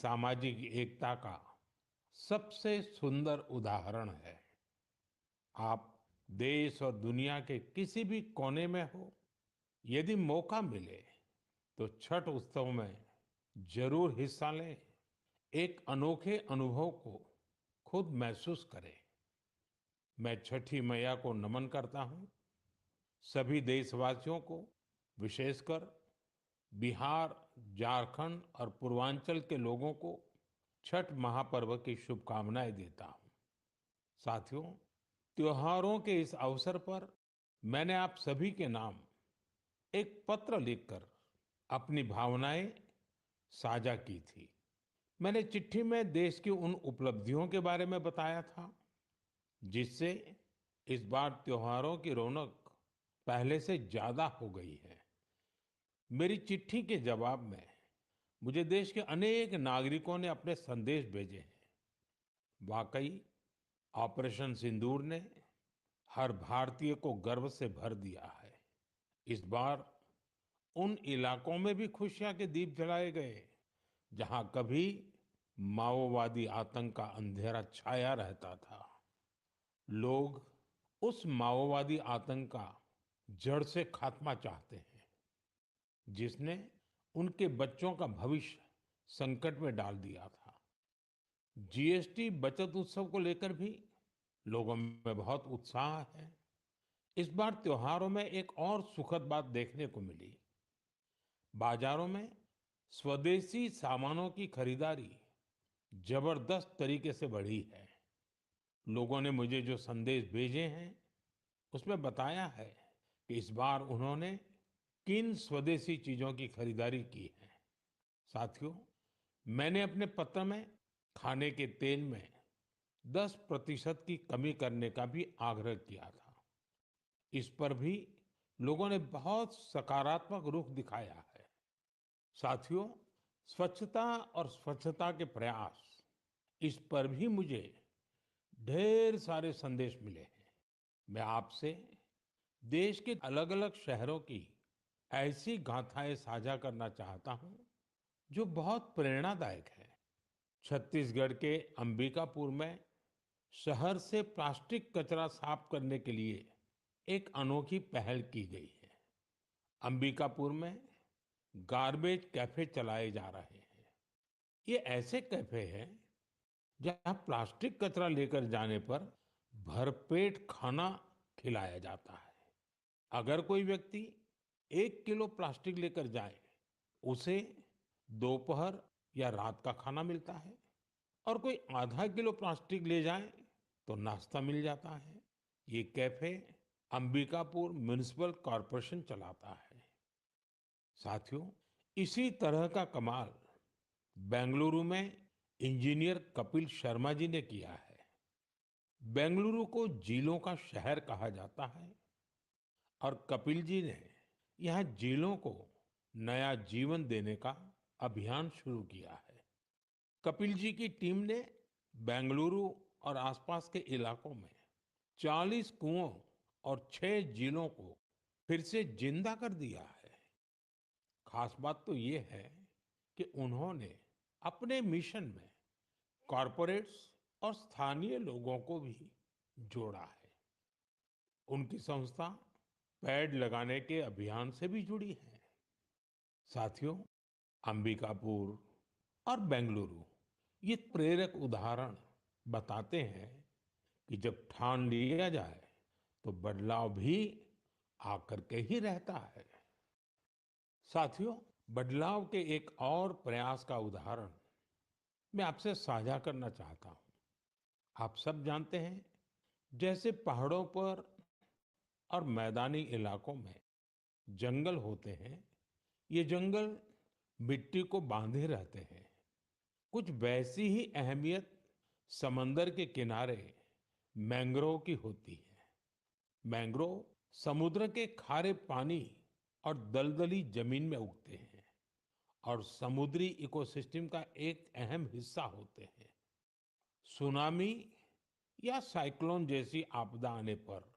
सामाजिक एकता का सबसे सुंदर उदाहरण है। आप देश और दुनिया के किसी भी कोने में हो, यदि मौका मिले तो छठ उत्सव में जरूर हिस्सा लें। एक अनोखे अनुभव को खुद महसूस करें। मैं छठी मैया को नमन करता हूँ। सभी देशवासियों को, विशेषकर बिहार, झारखंड और पूर्वांचल के लोगों को छठ महापर्व की शुभकामनाएं देता हूँ। साथियों, त्योहारों के इस अवसर पर मैंने आप सभी के नाम एक पत्र लिखकर अपनी भावनाएं साझा की थी। मैंने चिट्ठी में देश की उन उपलब्धियों के बारे में बताया था जिससे इस बार त्योहारों की रौनक पहले से ज्यादा हो गई है। मेरी चिट्ठी के जवाब में मुझे देश के अनेक नागरिकों ने अपने संदेश भेजे हैं। वाकई ऑपरेशन सिंदूर ने हर भारतीय को गर्व से भर दिया है। इस बार उन इलाकों में भी खुशियां के दीप जलाए गए जहां कभी माओवादी आतंक का अंधेरा छाया रहता था। लोग उस माओवादी आतंक का जड़ से खात्मा चाहते हैं जिसने उनके बच्चों का भविष्य संकट में डाल दिया था। जीएसटी बचत उत्सव को लेकर भी लोगों में बहुत उत्साह है। इस बार त्योहारों में एक और सुखद बात देखने को मिली। बाजारों में स्वदेशी सामानों की खरीदारी जबरदस्त तरीके से बढ़ी है। लोगों ने मुझे जो संदेश भेजे हैं उसमें बताया है कि इस बार उन्होंने किन स्वदेशी चीजों की खरीदारी की है। साथियों, मैंने अपने पत्र में खाने के तेल में 10% की कमी करने का भी आग्रह किया था। इस पर भी लोगों ने बहुत सकारात्मक रुख दिखाया है। साथियों, स्वच्छता और स्वच्छता के प्रयास, इस पर भी मुझे ढेर सारे संदेश मिले हैं। मैं आपसे देश के अलग-अलग शहरों की ऐसी गाथाएं साझा करना चाहता हूं जो बहुत प्रेरणादायक है। छत्तीसगढ़ के अंबिकापुर में शहर से प्लास्टिक कचरा साफ करने के लिए एक अनोखी पहल की गई है। अंबिकापुर में गार्बेज कैफे चलाए जा रहे हैं। ये ऐसे कैफे हैं जहां प्लास्टिक कचरा लेकर जाने पर भरपेट खाना खिलाया जाता है। अगर कोई व्यक्ति 1 किलो प्लास्टिक लेकर जाए, उसे दोपहर या रात का खाना मिलता है, और कोई आधा किलो प्लास्टिक ले जाए तो नाश्ता मिल जाता है। ये कैफे अंबिकापुर म्युनिसिपल कॉरपोरेशन चलाता है। साथियों, इसी तरह का कमाल बेंगलुरु में इंजीनियर कपिल शर्मा जी ने किया है। बेंगलुरु को झीलों का शहर कहा जाता है और कपिल जी ने यहाँ झीलों को नया जीवन देने का अभियान शुरू किया है। कपिल जी की टीम ने बेंगलुरु और आसपास के इलाकों में 40 कुओं और 6 झीलों को फिर से जिंदा कर दिया है। खास बात तो ये है कि उन्होंने अपने मिशन में कॉरपोरेट्स और स्थानीय लोगों को भी जोड़ा है। उनकी संस्था पेड़ लगाने के अभियान से भी जुड़ी है। साथियों, अंबिकापुर और बेंगलुरु ये प्रेरक उदाहरण बताते हैं कि जब ठान लिया जाए तो बदलाव भी आकर के ही रहता है। साथियों, बदलाव के एक और प्रयास का उदाहरण मैं आपसे साझा करना चाहता हूं। आप सब जानते हैं, जैसे पहाड़ों पर और मैदानी इलाकों में जंगल होते हैं, ये जंगल मिट्टी को बांधे रहते हैं। कुछ वैसी ही अहमियत समंदर के किनारे मैंग्रोव की होती है। मैंग्रोव समुद्र के खारे पानी और दलदली जमीन में उगते हैं और समुद्री इकोसिस्टम का एक अहम हिस्सा होते हैं। सुनामी या साइक्लोन जैसी आपदा आने पर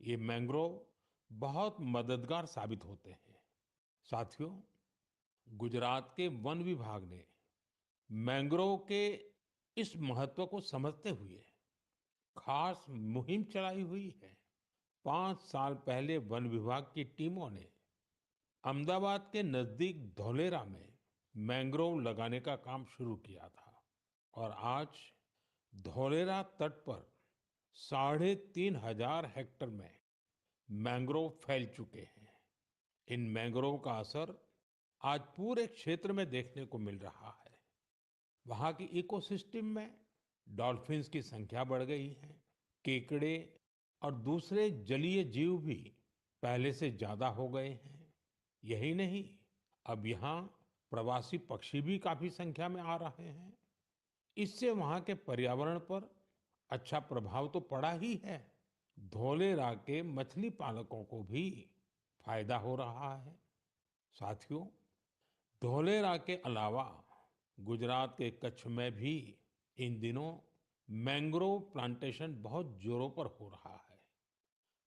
ये मैंग्रोव बहुत मददगार साबित होते हैं। साथियों, गुजरात के वन विभाग ने मैंग्रोव के इस महत्व को समझते हुए खास मुहिम चलाई हुई है। 5 साल पहले वन विभाग की टीमों ने अहमदाबाद के नजदीक धौलेरा में मैंग्रोव लगाने का काम शुरू किया था और आज धौलेरा तट पर 3,500 हेक्टेयर में मैंग्रोव फैल चुके हैं। इन मैंग्रोव का असर आज पूरे क्षेत्र में देखने को मिल रहा है। वहाँ की इकोसिस्टम में डॉल्फिन्स की संख्या बढ़ गई है। केकड़े और दूसरे जलीय जीव भी पहले से ज्यादा हो गए हैं। यही नहीं, अब यहाँ प्रवासी पक्षी भी काफी संख्या में आ रहे हैं। इससे वहाँ के पर्यावरण पर अच्छा प्रभाव तो पड़ा ही है। धोलेरा के मछली पालकों को भी फायदा हो रहा है। साथियों, धोलेरा के अलावा गुजरात के कच्छ में भी इन दिनों मैंग्रोव प्लांटेशन बहुत जोरों पर हो रहा है।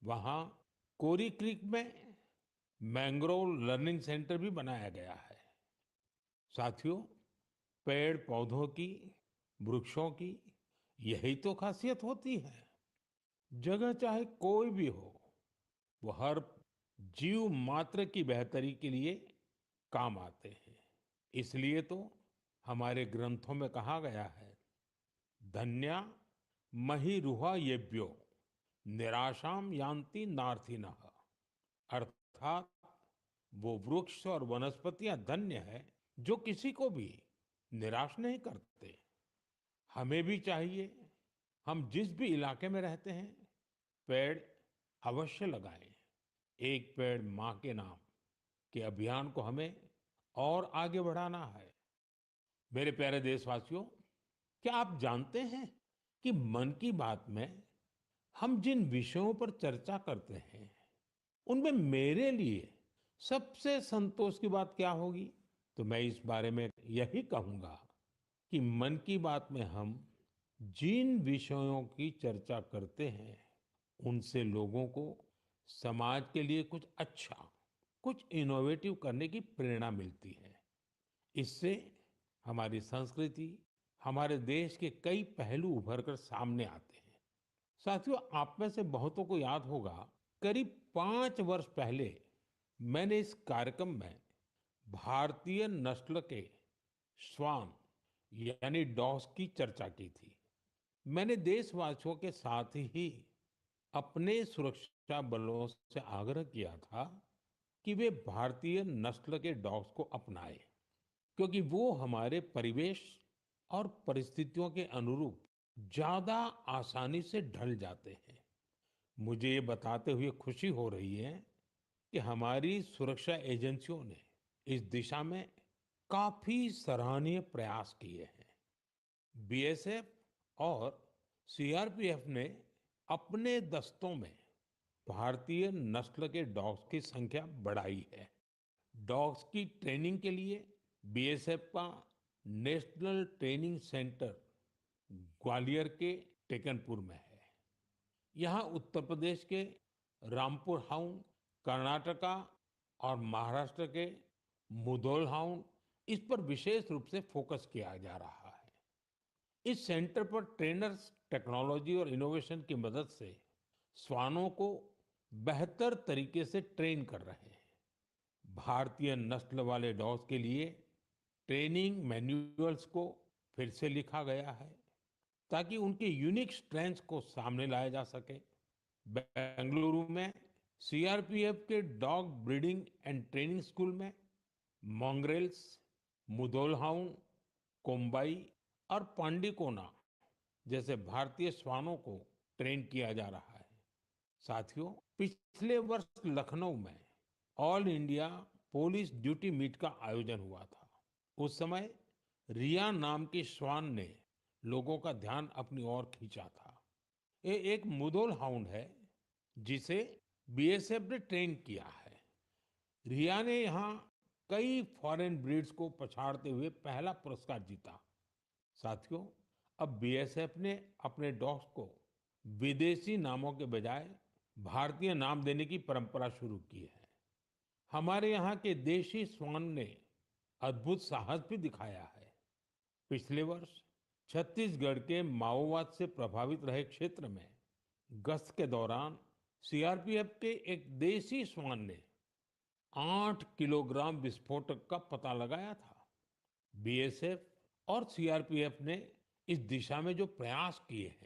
वहाँ कोरी क्रीक में मैंग्रोव लर्निंग सेंटर भी बनाया गया है। साथियों, पेड़ पौधों की, वृक्षों की यही तो खासियत होती है। जगह चाहे कोई भी हो, वो हर जीव मात्र की बेहतरी के लिए काम आते हैं। इसलिए तो हमारे ग्रंथों में कहा गया है, धन्या महिरुहा येभ्यो निराशाम यान्ति नार्थिनः। अर्थात वो वृक्ष और वनस्पतियां धन्य है जो किसी को भी निराश नहीं करते। हमें भी चाहिए, हम जिस भी इलाके में रहते हैं, पेड़ अवश्य लगाएं। एक पेड़ माँ के नाम के अभियान को हमें और आगे बढ़ाना है। मेरे प्यारे देशवासियों, क्या आप जानते हैं कि मन की बात में हम जिन विषयों पर चर्चा करते हैं, उनमें मेरे लिए सबसे संतोष की बात क्या होगी? तो मैं इस बारे में यही कहूंगा कि मन की बात में हम जिन विषयों की चर्चा करते हैं, उनसे लोगों को समाज के लिए कुछ अच्छा, कुछ इनोवेटिव करने की प्रेरणा मिलती है। इससे हमारी संस्कृति, हमारे देश के कई पहलू उभर कर सामने आते हैं। साथियों, आप में से बहुतों को याद होगा, करीब 5 वर्ष पहले मैंने इस कार्यक्रम में भारतीय नस्ल के श्वान यानी डॉग्स की चर्चा की थी। मैंने देशवासियों के साथ ही अपने सुरक्षा बलों से आग्रह किया था कि वे भारतीय नस्ल के डॉग्स को अपनाएं, क्योंकि वो हमारे परिवेश और परिस्थितियों के अनुरूप ज्यादा आसानी से ढल जाते हैं। मुझे ये बताते हुए खुशी हो रही है कि हमारी सुरक्षा एजेंसियों ने इस दिशा में काफी सराहनीय प्रयास किए हैं। बीएसएफ और सीआरपीएफ ने अपने दस्तों में भारतीय नस्ल के डॉग्स की संख्या बढ़ाई है। डॉग्स की ट्रेनिंग के लिए बीएसएफ का नेशनल ट्रेनिंग सेंटर ग्वालियर के टेकनपुर में है। यहाँ उत्तर प्रदेश के रामपुर हाउंड, कर्नाटका और महाराष्ट्र के मुधोल हाउंड, इस पर विशेष रूप से फोकस किया जा रहा है। इस सेंटर पर ट्रेनर्स टेक्नोलॉजी और इनोवेशन की मदद से श्वानों को बेहतर तरीके से ट्रेन कर रहे हैं। भारतीय नस्ल वाले डॉग्स के लिए ट्रेनिंग मैनुअल्स को फिर से लिखा गया है ताकि उनके यूनिक स्ट्रेंथ्स को सामने लाया जा सके। बेंगलुरु में सीआरपीएफ के dog breeding and training school में मॉन्ग्रेल्स, मुधोल हाउंड, कोम्बाई और पांडिकोना जैसे भारतीय श्वानों को ट्रेन किया जा रहा है। साथियों, पिछले वर्ष लखनऊ में all India police duty meet का आयोजन हुआ था। उस समय रिया नाम की श्वान ने लोगों का ध्यान अपनी ओर खींचा था। ये एक मुधोल हाउंड है जिसे बीएसएफ ने ट्रेन किया है। रिया ने यहाँ कई फॉरेन ब्रीड्स को पछाड़ते हुए पहला पुरस्कार जीता। साथियों, अब बीएसएफ ने अपने डॉग्स को विदेशी नामों के बजाय भारतीय नाम देने की परंपरा शुरू की है। हमारे यहाँ के देशी श्वान ने अद्भुत साहस भी दिखाया है। पिछले वर्ष छत्तीसगढ़ के माओवाद से प्रभावित रहे क्षेत्र में गश्त के दौरान सीआरपीएफ के एक देसी श्वान ने 8 किलोग्राम विस्फोटक का पता लगाया था। बीएसएफ और सीआरपीएफ ने इस दिशा में जो प्रयास किए हैं